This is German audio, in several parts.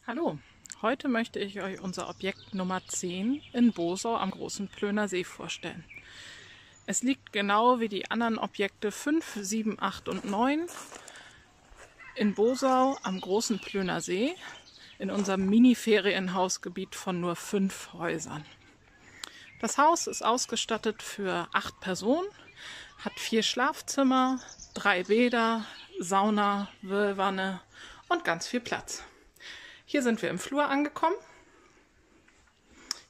Hallo, heute möchte ich euch unser Objekt Nummer 10 in Bosau am Großen Plöner See vorstellen. Es liegt genau wie die anderen Objekte 5, 7, 8 und 9 in Bosau am Großen Plöner See in unserem Mini-Ferienhausgebiet von nur 5 Häusern. Das Haus ist ausgestattet für 8 Personen, hat 4 Schlafzimmer, 3 Bäder, Sauna, Whirlwanne und ganz viel Platz. Hier sind wir im Flur angekommen.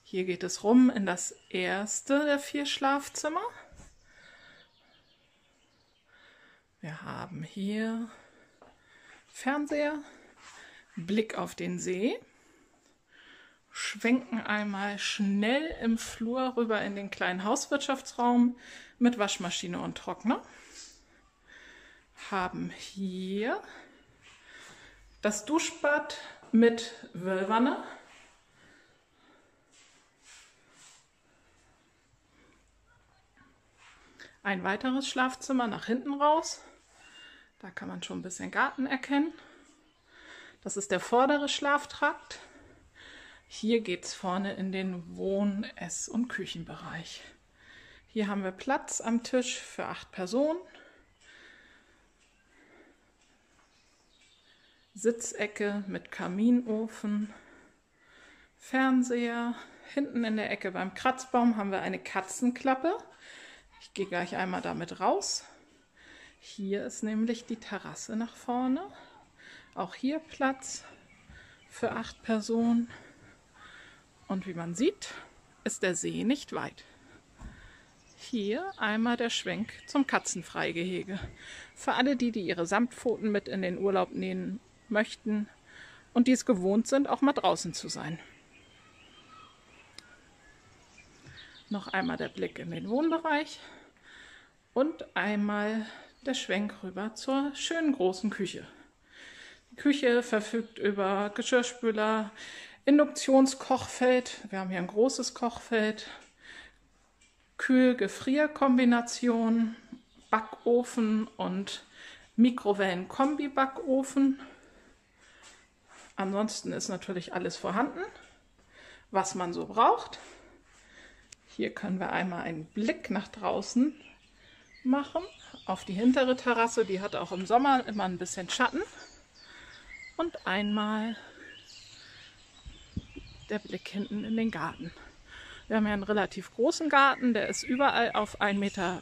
Hier geht es rum in das erste der 4 Schlafzimmer. Wir haben hier Fernseher, Blick auf den See, schwenken einmal schnell im Flur rüber in den kleinen Hauswirtschaftsraum mit Waschmaschine und Trockner. Haben hier das Duschbad mit Whirlwanne. Ein weiteres Schlafzimmer nach hinten raus. Da kann man schon ein bisschen Garten erkennen. Das ist der vordere Schlaftrakt. Hier geht es vorne in den Wohn-, Ess- und Küchenbereich. Hier haben wir Platz am Tisch für 8 Personen. Sitzecke mit Kaminofen, Fernseher. Hinten in der Ecke beim Kratzbaum haben wir eine Katzenklappe. Ich gehe gleich einmal damit raus. Hier ist nämlich die Terrasse nach vorne. Auch hier Platz für 8 Personen. Und wie man sieht, ist der See nicht weit. Hier einmal der Schwenk zum Katzenfreigehege. Für alle die ihre Samtpfoten mit in den Urlaub nehmen möchten und die es gewohnt sind, auch mal draußen zu sein. Noch einmal der Blick in den Wohnbereich und einmal der Schwenk rüber zur schönen großen Küche. Die Küche verfügt über Geschirrspüler, Induktionskochfeld, wir haben hier ein großes Kochfeld, Kühl-Gefrier-Kombination, Backofen und Mikrowellen-Kombi-Backofen. Ansonsten ist natürlich alles vorhanden, was man so braucht. Hier können wir einmal einen Blick nach draußen machen, auf die hintere Terrasse. Die hat auch im Sommer immer ein bisschen Schatten. Und einmal der Blick hinten in den Garten. Wir haben ja einen relativ großen Garten, der ist überall auf 1,50 Meter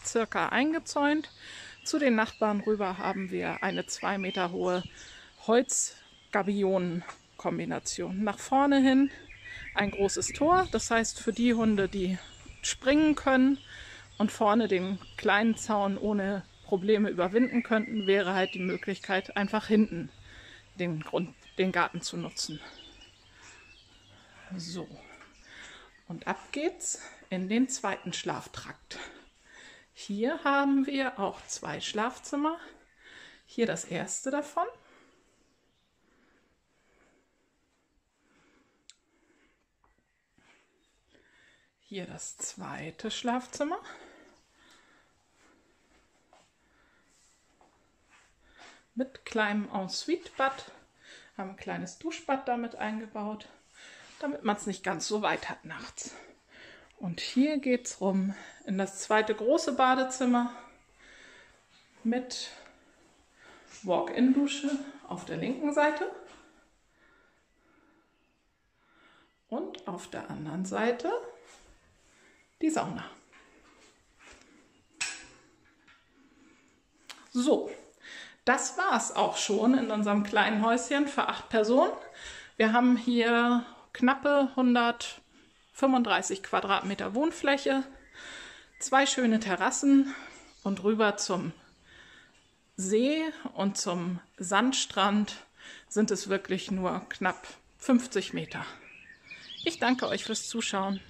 circa eingezäunt. Zu den Nachbarn rüber haben wir eine 2 Meter hohe Holz-Gabionen-Kombination. Nach vorne hin ein großes Tor, das heißt für die Hunde, die springen können und vorne den kleinen Zaun ohne Probleme überwinden könnten, wäre halt die Möglichkeit, einfach hinten den Garten zu nutzen. So, und ab geht's in den zweiten Schlaftrakt. Hier haben wir auch 2 Schlafzimmer. Hier das erste davon. Hier das zweite Schlafzimmer. Mit kleinem Ensuite-Bad. Haben ein kleines Duschbad damit eingebaut, damit man es nicht ganz so weit hat nachts. Und hier geht es rum in das zweite große Badezimmer mit Walk-in-Dusche auf der linken Seite. Und auf der anderen Seite die Sauna. So, das war es auch schon in unserem kleinen Häuschen für 8 Personen. Wir haben hier knappe 135 Quadratmeter Wohnfläche, 2 schöne Terrassen und rüber zum See und zum Sandstrand sind es wirklich nur knapp 50 Meter. Ich danke euch fürs Zuschauen.